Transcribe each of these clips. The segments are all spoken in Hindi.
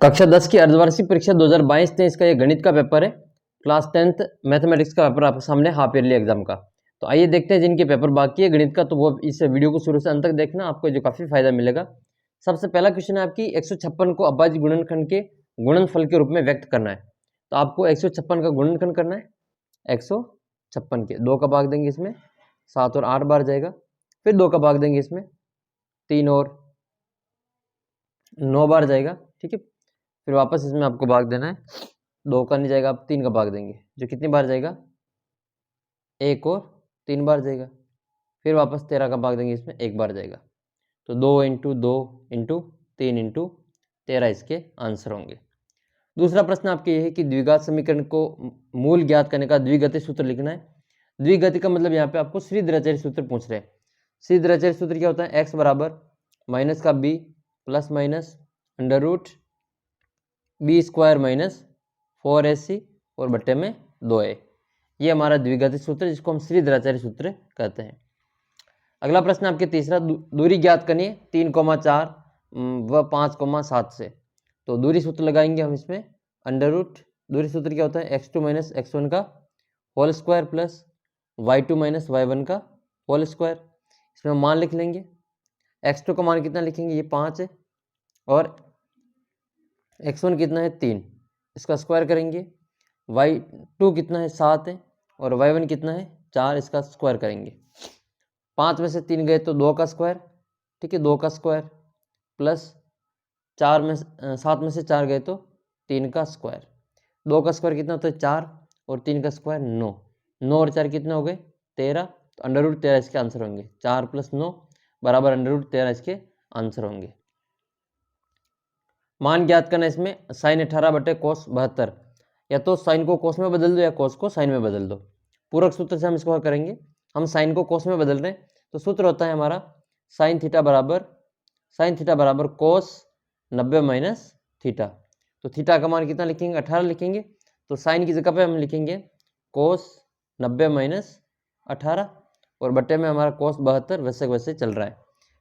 कक्षा 10 की अर्धवार्षिक परीक्षा 2022-23 का ये गणित का पेपर है। क्लास 10th मैथमेटिक्स का पेपर आपके सामने हाफ ईयरली एग्जाम का। तो आइए देखते हैं जिनके पेपर बाकी है गणित का, तो वो इस वीडियो को शुरू से अंत तक देखना, आपको जो काफी फायदा मिलेगा। सबसे पहला क्वेश्चन है आपकी 156 को अभाज्य गुणनखंड के गुणनफल के रूप में व्यक्त करना है। तो आपको 156 का गुणनखंड करना है। 156 के 2 का भाग देंगे इसमें, 7 और 8 बार जाएगा। फिर 2 का भाग देंगे इसमें, 3 और 9 बार जाएगा। ठीक है, फिर वापस इसमें आपको भाग देना है। 2 का नहीं जाएगा, आप 3 का भाग देंगे, जो कितनी बार जाएगा, 1 और 3 बार जाएगा। फिर वापस 13 का भाग देंगे, इसमें 1 बार जाएगा। तो 2 इंटू 2 इंटू 3 इंटू 13 इसके आंसर होंगे। दूसरा प्रश्न आपके ये है कि द्विघात समीकरण को मूल ज्ञात करने का द्विघाती सूत्र लिखना है। द्विघाती का मतलब यहाँ पे आपको श्रीधराचार्य सूत्र पूछ रहे हैं। श्रीधराचार्य सूत्र क्या होता है, एक्स बराबर माइनस का b plus minus under root b square minus 4ac और बट्टे में 2a। ये हमारा द्विघाती सूत्र जिसको हम श्रीधराचार्य सूत्र कहते हैं। अगला प्रश्न आपके तीसरा, दूरी ज्ञात करनी है 3,4 व 5,7 से। तो दूरी सूत्र लगाएंगे हम इसमें, अंडर रूट दूरी सूत्र क्या होता है, x2 माइनस x1 का whole square plus y2 minus y1 का होल स्क्वायर। इसमें मान लिख लेंगे। x2 का मान कितना लिखेंगे, ये 5 है, और x1 कितना है 3, इसका स्क्वायर करेंगे। y2 कितना है 7 है, और y1 कितना है 4, इसका स्क्वायर करेंगे। 5 में से 3 गए तो 2 का स्क्वायर, ठीक है, 2 का स्क्वायर प्लस 7 में से 4 गए तो 3 का स्क्वायर। 2 का स्क्वायर कितना होता है 4, और 3 का स्क्वायर 9। 9 और 4 कितने हो गए 13, तो अंडर रूट 13 इसके आंसर होंगे। 4 प्लस 9 बराबर अंडर रूट 13 इसके आंसर होंगे। मान ज्ञात करना इसमें, साइन 18 बटे कोस 72। या तो साइन को कोस में बदल दो या कोस को साइन में बदल दो। पूरक सूत्र से हम इसको करेंगे। हम साइन को कोस में बदल रहे हैं, तो सूत्र होता है हमारा साइन थीटा बराबर कोस 90 माइनस थीटा। तो थीटा का मान कितना लिखेंगे, 18 लिखेंगे। तो साइन की जगह पे हम लिखेंगे कोस 90 माइनस 18, और बट्टे में हमारा कोस 72 वैसे वैसे चल रहा है।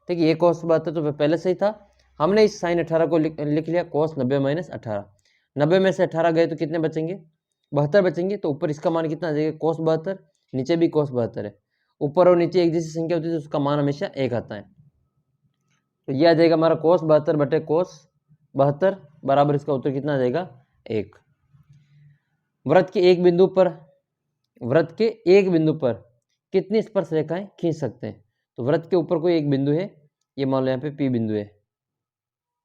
ठीक है, ये कोस 72 तो पहले से ही था, हमने इस साइन 18 को लिख लिया कोस 90 माइनस 18। 90 में से 18 गए तो कितने बचेंगे, 72 बचेंगे। तो ऊपर इसका मान कितना आ जाएगा, कोस 72, नीचे भी कोस 72 है। ऊपर और नीचे एक जैसी संख्या होती है तो उसका मान हमेशा 1 आता है। तो ये आ जाएगा हमारा कोस 72 बटे कोस 72 बराबर, इसका उत्तर कितना आ जाएगा 1। वृत्त के एक बिंदु पर कितनी स्पर्श रेखाएं खींच सकते हैं। तो वृत्त के ऊपर कोई एक बिंदु है, ये मान लो यहाँ पे P बिंदु है,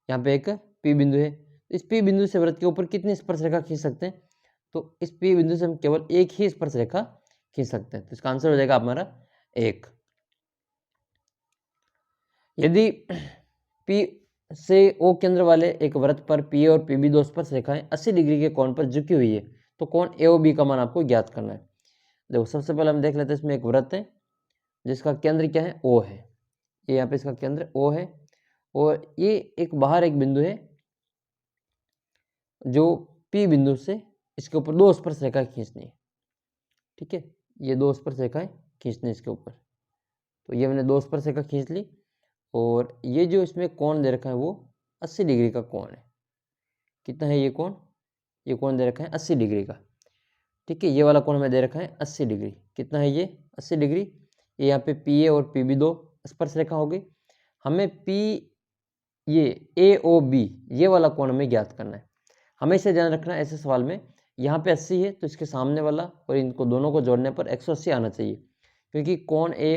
यहाँ पे एक P बिंदु है। इस P बिंदु से वृत्त के ऊपर कितनी स्पर्श रेखा खींच सकते हैं, तो इस P बिंदु से हम केवल एक ही स्पर्श रेखा खींच सकते हैं। तो इसका आंसर हो जाएगा हमारा 1। यदि P से O केंद्र वाले एक वृत्त पर P और PB दो स्पर्श रेखाएं 80 डिग्री के कोण पर झुकी हुई है, तो कोण AOB का मान आपको ज्ञात करना है। देखो सबसे पहले हम देख लेते हैं, इसमें एक वृत्त है जिसका केंद्र क्या है, O है। ये यहाँ पे इसका केंद्र O है, और ये एक बाहर एक बिंदु है जो P बिंदु से इसके ऊपर दो स्पर्श रेखाएं खींचनी है। ठीक है, ये दो स्पर्श रेखाएं खींचनी इसके ऊपर। तो ये मैंने दो स्पर्श रेखा खींच ली, और ये जो इसमें कोण दे रखा है वो 80 डिग्री का कोण है। कितना है ये कोण, ये कोण दे रखा है 80 डिग्री का। ठीक है, ये वाला कोण हमें दे रखा है 80 डिग्री। कितना है ये 80 डिग्री। ये यहाँ पे PA और PB दो स्पर्श रेखा हो गई। हमें ये AOB ये वाला कोण हमें ज्ञात करना है। हमेशा ध्यान रखना ऐसे सवाल में, यहाँ पे 80 है तो इसके सामने वाला और इनको दोनों को जोड़ने पर 180 आना चाहिए, क्योंकि कोण A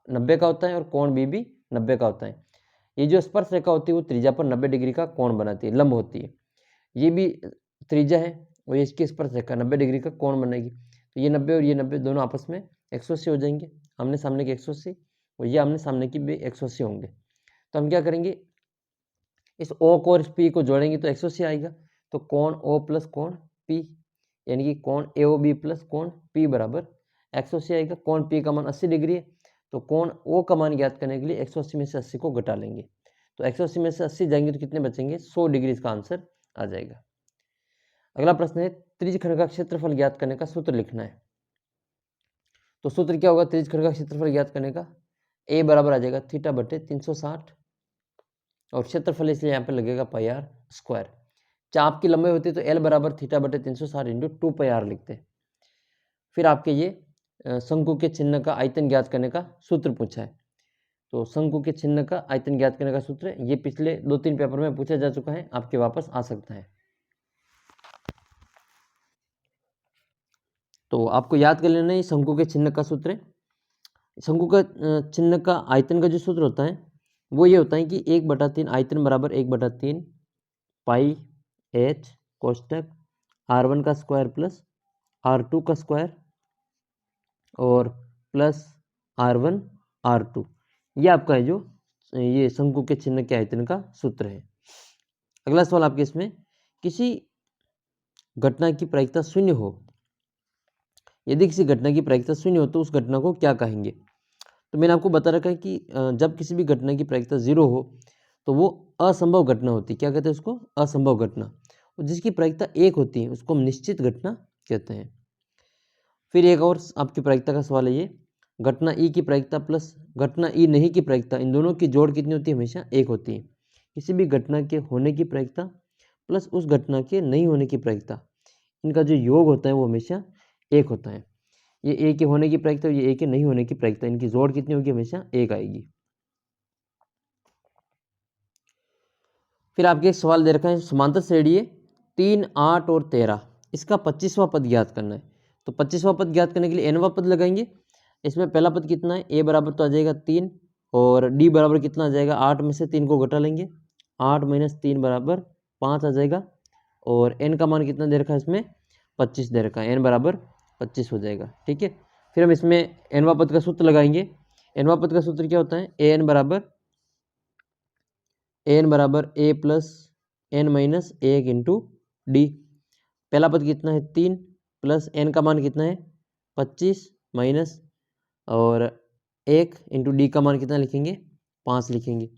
90 का होता है और कोण B भी 90 का होता है। ये जो स्पर्श रेखा होती है वो त्रिज्या पर 90 डिग्री का कोण बनाती है, लंब होती है। ये भी त्रिज्या है और इसकी स्पर्श रेखा 90 डिग्री का कोण बनेगी। तो ये 90 और ये 90 दोनों आपस में 180 हो जाएंगे, आमने सामने की 180, और ये आमने सामने की भी 180 होंगे। तो हम क्या करेंगे, इस O को और इस P को जोड़ेंगे तो 180 आएगा। तो कोण O प्लस कोण P, यानी कि कोण AOB प्लस कोण P बराबर 180 आएगा। कोण P का मान 80 डिग्री है, तो कोण O का मान ज्ञात करने के लिए 180 में से 80 को घटा लेंगे। तो 180 में से 80 जाएंगे तो कितने बचेंगे, 100 डिग्री इसका आंसर आ जाएगा। अगला प्रश्न है, त्रिज्यखंड का क्षेत्रफल ज्ञात करने का सूत्र लिखना है। तो सूत्र क्या होगा त्रिज्यखंड का क्षेत्रफल ज्ञात करने का, A बराबर आ जाएगा थीटा बटे 360, और क्षेत्रफल इसलिए यहाँ पे लगेगा पाई r स्क्वायर। चाप की लंबाई होती है तो एल बराबर थीटा बटे 360 इंटू 2πr लिखते हैं। फिर आपके ये शंकु के चिन्ह का आयतन ज्ञात करने का सूत्र पूछा है। तो शंकु के चिन्ह का आयतन ज्ञात करने का सूत्र ये पिछले 2-3 पेपर में पूछा जा चुका है, आपके वापस आ सकता है। तो आपको याद कर लेना है शंकु के चिन्ह का सूत्र है। शंकु का चिन्ह का आयतन का जो सूत्र होता है वो ये होता है कि 1/3 आयतन बराबर 1/3 पाई h कोष्टक r1 का स्क्वायर प्लस r2 का स्क्वायर और प्लस r1 r2, ये आपका है जो ये शंकु के चिन्ह के आयतन का सूत्र है। अगला सवाल आपके इसमें, किसी घटना की प्रायिकता शून्य हो, यदि किसी घटना की प्रायिकता शून्य हो तो उस घटना को क्या कहेंगे। तो मैंने आपको बता रखा है कि जब किसी भी घटना की प्रायिकता 0 हो तो वो असंभव घटना होती है। क्या कहते हैं उसको? असंभव घटना। और जिसकी प्रायिकता 1 होती है उसको हम निश्चित घटना कहते हैं। फिर एक और आपकी प्रायिकता का सवाल है ये, घटना ई की प्रायिकता प्लस घटना ई नहीं की प्रायिकता, इन दोनों की जोड़ कितनी होती है? हमेशा 1 होती है। किसी भी घटना के होने की प्रायिकता प्लस उस घटना के नहीं होने की प्रायिकता, इनका जो योग होता है वो हमेशा 1 होता है। ये ए के होने की प्रायिकता, ये ए के नहीं होने की प्रायिकता, इनकी जोड़ कितनी होगी? हमेशा 1 आएगी। फिर आपके एक सवाल दे रखा है, समांतर श्रेणी 3, 8 और 13, इसका 25वां पद ज्ञात करना है। तो 25वां पद ज्ञात करने के लिए nवां पद लगाएंगे। इसमें पहला पद कितना है? a बराबर तो आ जाएगा 3 और d बराबर कितना आ जाएगा? 8 में से 3 को घटा लेंगे, 8 - 3 बराबर 5 आ जाएगा। और n का मान कितना दे रखा है? इसमें 25 दे रखा है, n बराबर 25 हो जाएगा। ठीक है, फिर हम इसमें nवां पद का सूत्र लगाएंगे। nवां पद का सूत्र क्या होता है? an बराबर a plus n minus 1 into D. पहला पद कितना है? 3 प्लस n का मान कितना है? 25 माइनस और 1 इंटू डी का मान कितना लिखेंगे? 5 लिखेंगे।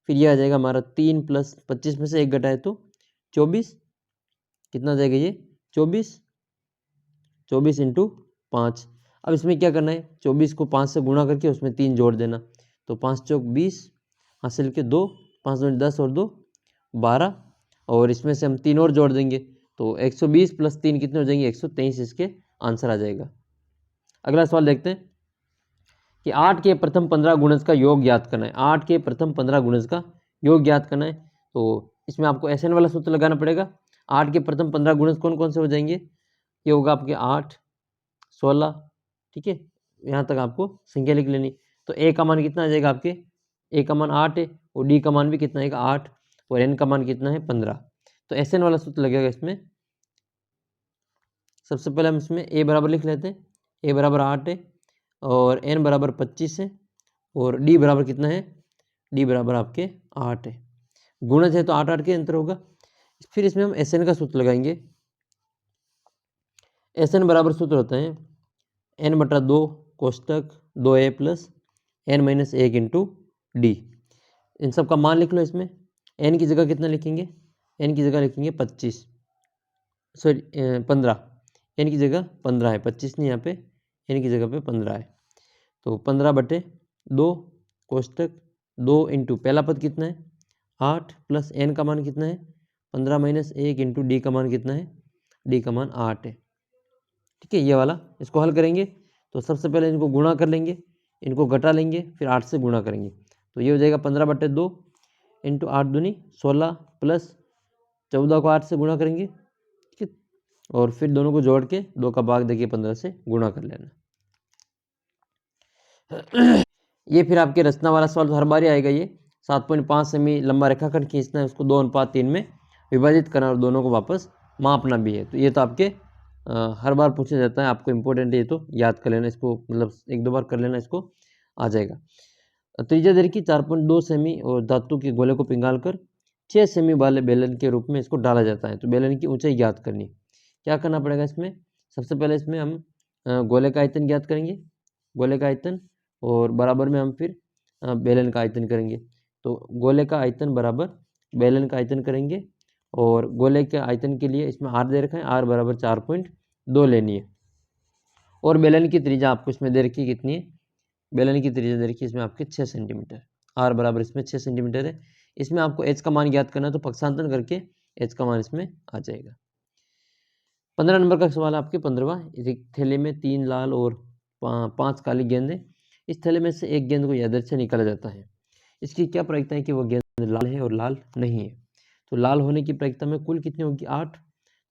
फिर यह आ जाएगा हमारा 3 प्लस 25 में से 1 घटाए तो 24, कितना आ जाएगा ये? 24 इंटू 5। अब इसमें क्या करना है? 24 को 5 से गुणा करके उसमें 3 जोड़ देना। तो 5 चौक 20, हासिल के 2, 5 दूनी 10 और 2 12, और इसमें से हम 3 और जोड़ देंगे तो 120 प्लस 3 कितने हो जाएंगे? 123 इसके आंसर आ जाएगा। अगला सवाल देखते हैं कि 8 के प्रथम 15 गुणज का योग ज्ञात करना है। 8 के प्रथम 15 गुणज का योग ज्ञात करना है। तो इसमें आपको SN वाला सूत्र लगाना पड़ेगा। 8 के प्रथम 15 गुणज कौन कौन से हो जाएंगे? ये होगा आपके 8, 16, ठीक है, यहाँ तक आपको संख्या लिख लेनी। तो ए का मान कितना आ जाएगा आपके? ए का मान 8 है और डी का मान भी कितना आएगा? 8, और एन का मान कितना है? 15। तो SN वाला सूत्र लगेगा इसमें। सबसे पहले हम इसमें ए बराबर लिख लेते हैं। ए बराबर 8 है और एन बराबर 25 है और डी बराबर कितना है? डी बराबर आपके 8 है। गुणज है तो 8 के अंतर होगा। फिर इसमें हम SN का सूत्र लगाएंगे। SN बराबर सूत्र होता है n/2 कोष्टक 2a plus n minus 1 into D. इन सब का मान लिख लो। इसमें n की जगह कितना लिखेंगे? n की जगह लिखेंगे 25, सॉरी 15, n की जगह 15 है, 25 नहीं, यहाँ पे n की जगह पे 15 है। तो 15/2 कोष्टक 2 इंटू पहला पद कितना है? 8 प्लस n का मान कितना है? 15 माइनस 1 इंटू डी का मान कितना है? डी का मान 8 है। ठीक है, ये वाला इसको हल करेंगे तो सबसे पहले इनको गुणा कर लेंगे, इनको घटा लेंगे, फिर 8 से गुणा करेंगे। तो ये हो जाएगा 15/2 इंटू 8 दूनी 16 प्लस 14 को 8 से गुणा करेंगे, ठीक है, और फिर दोनों को जोड़ के 2 का भाग देके 15 से गुणा कर लेना। ये फिर आपके रचना वाला सवाल तो हर बार ही आएगा। ये 7.5 सेमी लंबा रेखाखंड खींचना है, उसको 2:3 में विभाजित करना और दोनों को वापस मापना भी है। तो ये तो आपके हर बार पूछा जाता है, आपको इम्पोर्टेंट है, ये तो याद कर लेना इसको, मतलब 1-2 बार कर लेना, इसको आ जाएगा। त्रिज्या दर की 4.2 सेमी और धातु के गोले को पिघालकर 6 सेमी वाले बेलन के रूप में इसको डाला जाता है। तो बेलन की ऊंचाई ज्ञात करनी, क्या करना पड़ेगा इसमें? सबसे पहले इसमें हम गोले का आयतन ज्ञात करेंगे, गोले का आयतन, और बराबर में हम फिर बेलन का आयतन करेंगे। तो गोले का आयतन बराबर बेलन का आयतन करेंगे, और गोले के आयतन के लिए इसमें आर दे रखा है, आर बराबर 4.2 लेनी है। और बेलन की त्रिज्या आपको इसमें दे रखी है, कितनी है? बेलन की त्रिज्या दे रखी है इसमें आपके 6 सेंटीमीटर, आर बराबर इसमें 6 सेंटीमीटर है। इसमें आपको एच का मान ज्ञात करना है, तो पक्षांतरण करके h का मान इसमें आ जाएगा। 15 नंबर का सवाल आपके 15वां। एक थैले में 3 लाल और 5 काली गेंदें। इस थैले में से एक गेंद को यादृच्छिक निकाला जाता है। इसकी क्या प्रायिकता है कि वो गेंद लाल है और लाल नहीं है। तो लाल होने की प्रायिकता में कुल कितनी होगी 8।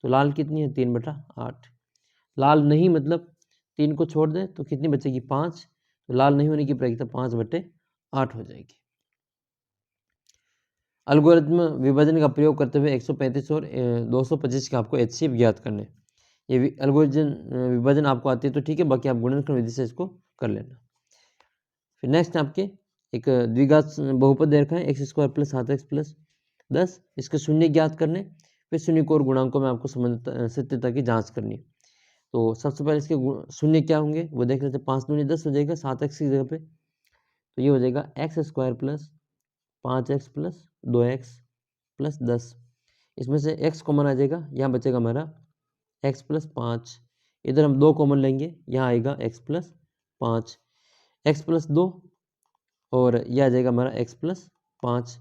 तो लाल कितनी है 3/8। लाल नहीं मतलब 3 को छोड़ दें तो कितनी बचेगी 5। तो लाल नहीं होने की प्रायिकता 5/8 हो जाएगी। एल्गोरिथम विभाजन का प्रयोग करते हुए 135 और 225 का आपको HCF ज्ञात करने। ये एल्गोरिथम विभाजन आपको आती है तो ठीक है, बाकी आप गुणनखंड विधि से इसको कर लेना। फिर नेक्स्ट आपके एक द्विघात बहुपद दे रखा है x² + 7x + 10। इसके शून्य ज्ञात करने। फिर शून्य को और गुणांकों में आपको सत्यता की जांच करनी है। तो सबसे पहले इसके शून्य क्या होंगे वो देख लेते हैं। 5 दूनी 10 हो जाएगा 7x की जगह पे, तो ये हो जाएगा x² + 5x + 2x + 10। इसमें से x कॉमन आ जाएगा, यहाँ बचेगा हमारा x + 5। इधर हम 2 कॉमन लेंगे, यहाँ आएगा x + 5, x + 2 और यह आ जाएगा हमारा x + 5।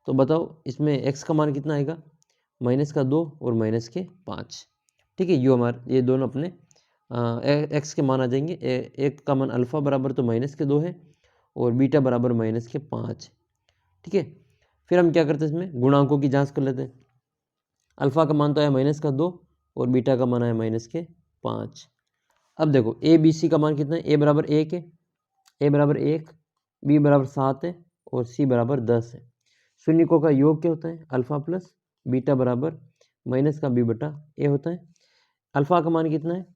तो बताओ इसमें x का मान कितना आएगा -2 और -5। ठीक है, ये दोनों अपने x के मान आ जाएंगे। एक का मान अल्फा बराबर तो -2 है और बीटा बराबर -5। ठीक है, फिर हम क्या करते हैं इसमें गुणांकों की जांच कर लेते हैं। अल्फा का मान तो आया -2 और बीटा का मान आया -5। अब देखो a b c का मान कितना है। a बराबर 1 है, a बराबर 1, b बराबर 7 है और c बराबर 10 है। शून्यकों का योग क्या होता है अल्फा प्लस बीटा बराबर माइनस का b/a होता है। अल्फा का मान कितना है,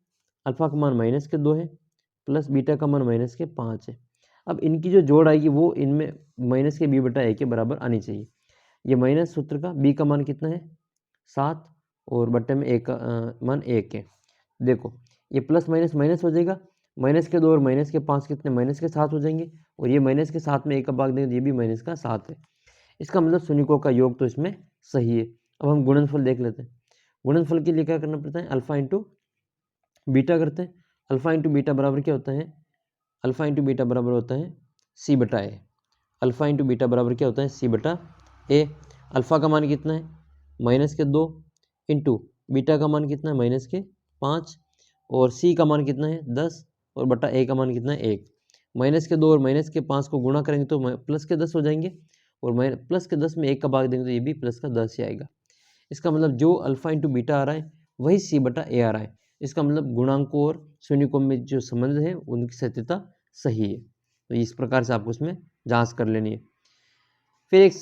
अल्फा का मान -2 है प्लस बीटा का मान -5 है। अब इनकी जो जोड़ आएगी वो इनमें -b/a के बराबर आनी चाहिए। ये माइनस सूत्र का b का मान कितना है 7 और बट्टे में a का मान 1 है। देखो ये प्लस माइनस माइनस हो जाएगा, -2 और -5 कितने -7 हो जाएंगे और ये -7 में 1 का भाग देंगे तो ये भी -7 है। इसका मतलब शून्यकों का योग तो इसमें सही है। अब हम गुणनफल देख लेते हैं। गुणनफल के लिए क्या करना पड़ता है अल्फा इंटू बीटा करते हैं। अल्फा इंटू बीटा बराबर क्या होता है, अल्फा इंटू बीटा बराबर होता है c/a। अल्फा इंटू बीटा बराबर क्या होता है c/a। अल्फा का मान कितना है -2 इंटू बीटा का मान कितना है -5 और c का मान कितना है 10 और बटा a का मान कितना है 1। -2 और -5 को गुणा करेंगे तो +10 हो जाएंगे और +10 में 1 का भाग देंगे तो ये भी +10 ही आएगा। इसका मतलब जो अल्फा इंटू बीटा आ रहा है वही c/a आ रहा है। इसका मतलब गुणांकों और शून्यकों में जो संबंध है उनकी सत्यता सही है। तो इस प्रकार से आपको उसमें जांच कर लेनी है। फिर एक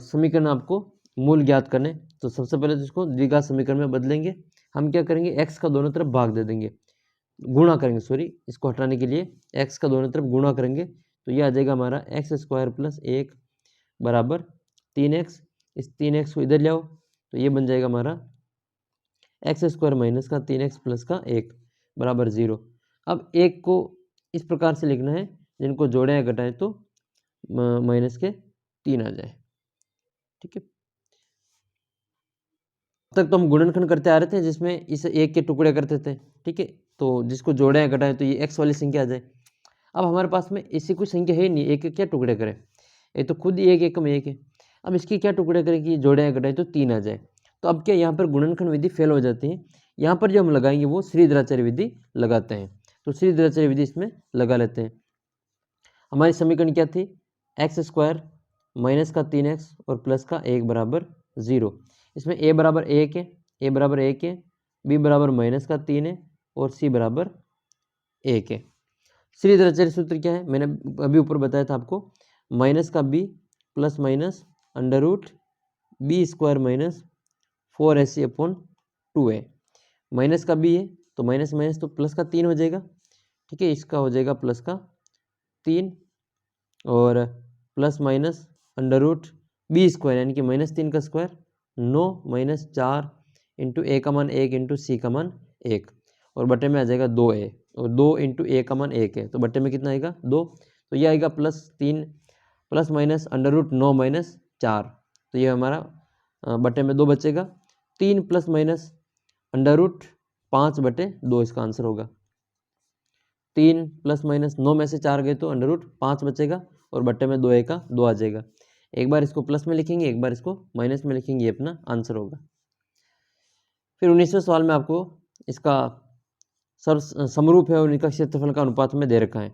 समीकरण आपको मूल ज्ञात करने। तो सबसे पहले तो इसको द्विघात समीकरण में बदलेंगे। हम क्या करेंगे x का दोनों तरफ भाग दे देंगे, गुणा करेंगे, सॉरी इसको हटाने के लिए x का दोनों तरफ गुणा करेंगे तो ये आ जाएगा हमारा x² + 1 बराबर 3x। इस 3x को इधर ले आओ तो ये बन जाएगा हमारा x² - का 3x + का 1 बराबर 0। अब 1 को इस प्रकार से लिखना है जिनको जोड़ें या घटाएं तो -3 आ जाए। ठीक है, तक तो हम गुणनखंड करते आ रहे थे जिसमें इस 1 के टुकड़े करते थे। ठीक है, तो जिसको जोड़ें या घटाएं तो ये x वाली संख्या आ जाए। अब हमारे पास में ऐसी कोई संख्या है ही नहीं, 1 के क्या टुकड़े करें, ये तो खुद ही 1 एकम 1 है। अब इसकी क्या टुकड़े करें कि जोड़ें या घटाएं तो 3 आ जाए। तो अब क्या यहाँ पर गुणनखंड विधि फेल हो जाती है। यहाँ पर जो हम लगाएंगे वो श्रीधराचार्य विधि लगाते हैं। तो श्रीधराचार्य विधि इसमें लगा लेते हैं। हमारी समीकरण क्या थी x² - का 3x और प्लस का 1 बराबर 0। इसमें a बराबर 1 है, a बराबर 1 है, b बराबर -3 है और c बराबर 1 है। श्रीधराचार्य सूत्र क्या है मैंने अभी ऊपर बताया था आपको, -का b plus minus √b² - 4ac/2a। Minus का b है तो माइनस माइनस तो प्लस का 3 हो जाएगा। ठीक है, इसका हो जाएगा प्लस का 3 और प्लस माइनस √b² यानी कि -3 का स्क्वायर 9 - 4 इंटू a का मान 1 इंटू c का मान 1 और बटे में आ जाएगा 2a और 2 इंटू a का मान 1 है तो बटे में कितना आएगा 2। तो ये आएगा +3 प्लस माइनस √9 - 4 तो ये हमारा बटे में 2 बचेगा। 3 प्लस माइनस √5/2 इसका आंसर होगा। 3 प्लस माइनस 9 में से 4 गए तो √5 बचेगा और बट्टे में 2 का 2 आ जाएगा। एक बार इसको प्लस में लिखेंगे, एक बार इसको माइनस में लिखेंगे, ये अपना आंसर होगा। फिर 19वें सवाल में आपको इसका समरूप है और इनका क्षेत्रफल का अनुपात में दे रखा है।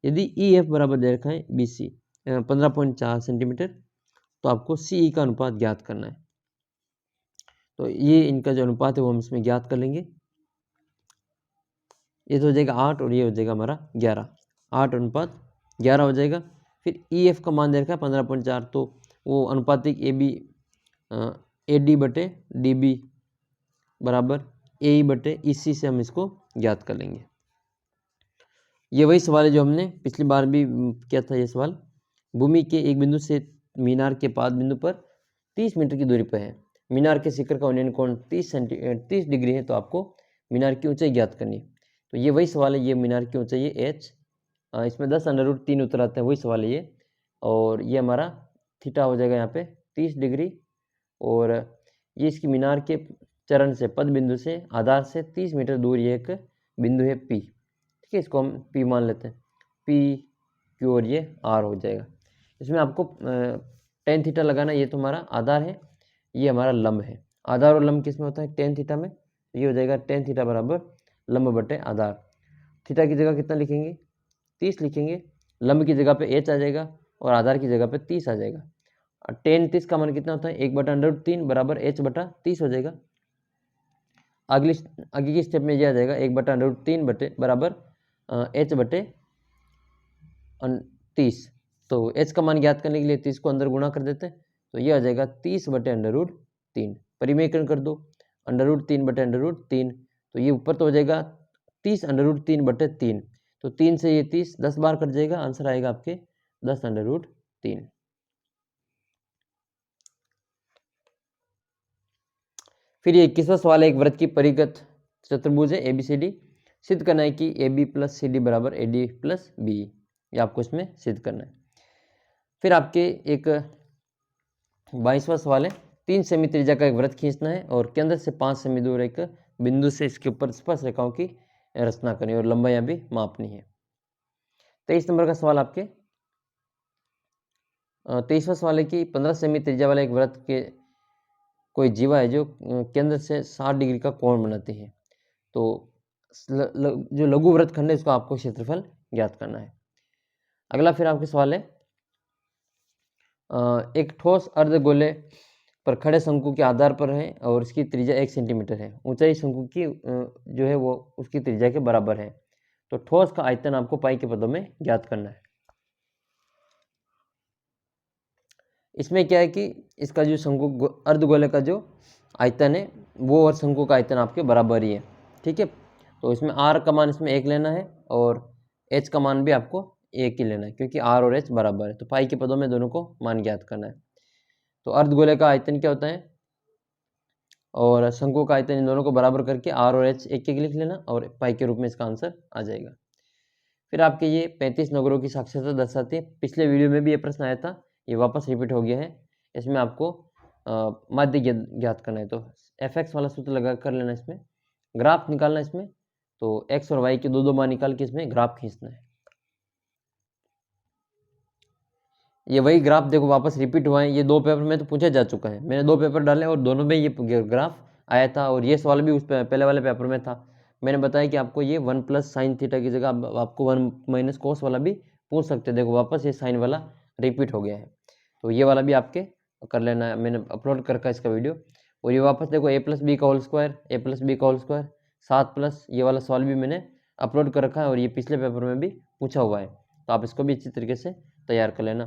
यदि ई एफ बराबर दे रखा है बी सी 15.4 सेंटीमीटर, तो आपको सी ई का अनुपात ज्ञात करना है। तो ये इनका जो अनुपात है वो हम इसमें ज्ञात कर लेंगे। ये तो हो जाएगा 8 और ये हो जाएगा हमारा 11, 8 अनुपात 11 हो जाएगा। फिर ई एफ का मान दे रखा है 15.4, तो वो अनुपातिक ए बी ए डी बटे डी बी बराबर ए ई बटे ई सी से हम इसको ज्ञात कर लेंगे। ये वही सवाल है जो हमने पिछली बार भी किया था। ये सवाल भूमि के एक बिंदु से मीनार के पाद बिंदु पर 30 मीटर की दूरी पर है। मीनार के शिखर का उन्नयन कोण 30 डिग्री है, तो आपको मीनार की ऊंचाई ज्ञात करनी है। तो ये वही सवाल है, ये मीनार की ऊंचाई है एच, इसमें 10√3 उतर आते हैं, वही सवाल है ये। और ये हमारा थीटा हो जाएगा यहाँ पे 30 डिग्री, और ये इसकी मीनार के चरण से पद बिंदु से आधार से 30 मीटर दूर ये एक बिंदु है पी। ठीक है, इसको हम पी मान लेते हैं, पी क्यू और ये आर हो जाएगा। इसमें आपको टेन थीटा लगाना, ये तो हमारा आधार है, ये हमारा लंब है। आधार और लंब किस में होता है? टेन थीटा में। ये हो जाएगा टेन थीटा बराबर लंब बटे आधार। थीटा की जगह कितना लिखेंगे? 30 लिखेंगे। लंब की जगह पे एच आ जाएगा और आधार की जगह पे 30 आ जाएगा। टेन 30 का मान कितना होता है? 1/√3 बराबर एच बटा 30 हो जाएगा। आगे की स्टेप में यह आ जाएगा 1/√3 बटे बराबर एच बटे 30। तो एच का मान ज्ञात करने के लिए 30 को अंदर गुणा कर देते हैं, तो ये आ जाएगा 30 बटे √3। परिमेयकरण कर दो, √3 बटे √3, तो ये ऊपर तो हो जाएगा 30 √3 बटे 3, तो 3 से ये 30 10 बार कट जाएगा, आंसर आएगा आपके 10√3। फिर ये 21वां सवाल है, एक वृत्त की परिगत चतुर्भुज है ABCD, सिद्ध करना है कि AB + CD बराबर AD + BE, ये आपको इसमें सिद्ध करना है। फिर आपके एक 22वां सवाल है, 3 सेमी त्रिज्या का एक वृत्त खींचना है और केंद्र से 5 सेमी दूर एक बिंदु से इसके ऊपर स्पर्श रेखाओं की रचना करनी है और लंबाई भी मापनी है। 23 नंबर का सवाल आपके 23वां सवाल है कि 15 सेमी त्रिज्या वाले एक वृत्त के कोई जीवा है जो केंद्र से 60 डिग्री का कोण बनाती है। तो जो लघु वृत्त खंड है इसको आपको क्षेत्रफल ज्ञात करना है। अगला फिर आपके सवाल है, एक ठोस अर्धगोले पर खड़े शंकु के आधार पर है और इसकी त्रिज्या 1 सेंटीमीटर है। ऊंचाई शंकु की जो है वो उसकी त्रिज्या के बराबर है। तो ठोस का आयतन आपको पाई के पदों में ज्ञात करना है। इसमें क्या है कि इसका जो शंकु अर्धगोले का जो आयतन है वो और शंकु का आयतन आपके बराबर ही है। ठीक है, तो इसमें आर का मान इसमें 1 लेना है और एच का मान भी आपको 1 ही लेना है, क्योंकि आर और एच बराबर है। तो पाई के पदों में दोनों को मान ज्ञात करना है। तो अर्धगोले का आयतन क्या होता है और शंकु का आयतन, इन दोनों को बराबर करके आर और एच 1 लिख लेना और पाई के रूप में इसका आंसर आ जाएगा। फिर आपके ये 35 नगरों की साक्षरता दर्शाती है। पिछले वीडियो में भी ये प्रश्न आया था, ये वापस रिपीट हो गया है। इसमें आपको माध्य ज्ञात करना है, तो fx वाला सूत्र लगा कर लेना। इसमें ग्राफ निकालना, इसमें तो x और y के दो मान निकाल के इसमें ग्राफ खींचना है। ये वही ग्राफ देखो वापस रिपीट हुआ है, ये 2 पेपर में तो पूछा जा चुका है। मैंने 2 पेपर डाले और दोनों में ये ग्राफ आया था और ये सवाल भी उस पहले वाले पेपर में था। मैंने बताया कि आपको ये 1 + sin थीटा की जगह आपको 1 - cos वाला भी पूछ सकते हैं। देखो वापस ये साइन वाला रिपीट हो गया है, तो ये वाला भी आपके कर लेना है। मैंने अपलोड कर रखा है इसका वीडियो। और ये वापस देखो a + b का होल स्क्वायर, a + b का होल स्क्वायर 7+, ये वाला सवाल भी मैंने अपलोड कर रखा है और ये पिछले पेपर में भी पूछा हुआ है, तो आप इसको भी अच्छी तरीके से तैयार कर लेना।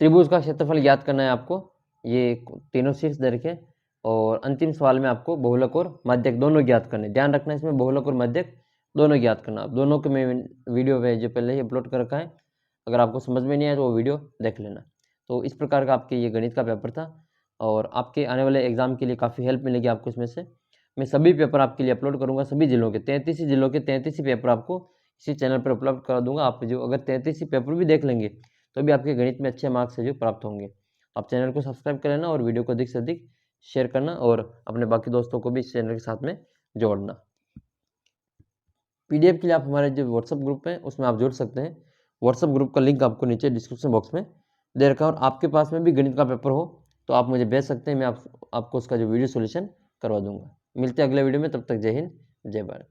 त्रिभुज का क्षेत्रफल ज्ञात करना है आपको, ये तीनों शीर्ष दे रखे और अंतिम सवाल में आपको बहुलक और माध्यक दोनों ज्ञात करने। ध्यान रखना इसमें बहुलक और माध्यक दोनों ज्ञात करना। आप दोनों के मैं वीडियो पे जो पहले ही अपलोड कर रखा है, अगर आपको समझ में नहीं आया तो वो वीडियो देख लेना। तो इस प्रकार का आपके ये गणित का पेपर था और आपके आने वाले एग्जाम के लिए काफ़ी हेल्प मिलेगी आपको इसमें से। मैं सभी पेपर आपके लिए अपलोड करूँगा, सभी जिलों के 33 जिलों के 33 पेपर आपको इसी चैनल पर अपलोड कर दूंगा। आप जो अगर 33 पेपर भी देख लेंगे तो भी आपके गणित में अच्छे मार्क्स है जो प्राप्त होंगे। आप चैनल को सब्सक्राइब कर लेना और वीडियो को अधिक से अधिक शेयर करना और अपने बाकी दोस्तों को भी इस चैनल के साथ में जोड़ना। PDF के लिए आप हमारे जो व्हाट्सअप ग्रुप है उसमें आप जुड़ सकते हैं। व्हाट्सअप ग्रुप का लिंक आपको नीचे डिस्क्रिप्शन बॉक्स में दे रखा है और आपके पास में भी गणित का पेपर हो तो आप मुझे भेज सकते हैं, मैं आपको उसका जो वीडियो सोल्यूशन करवा दूंगा। मिलते हैं अगले वीडियो में, तब तक जय हिंद, जय भारत।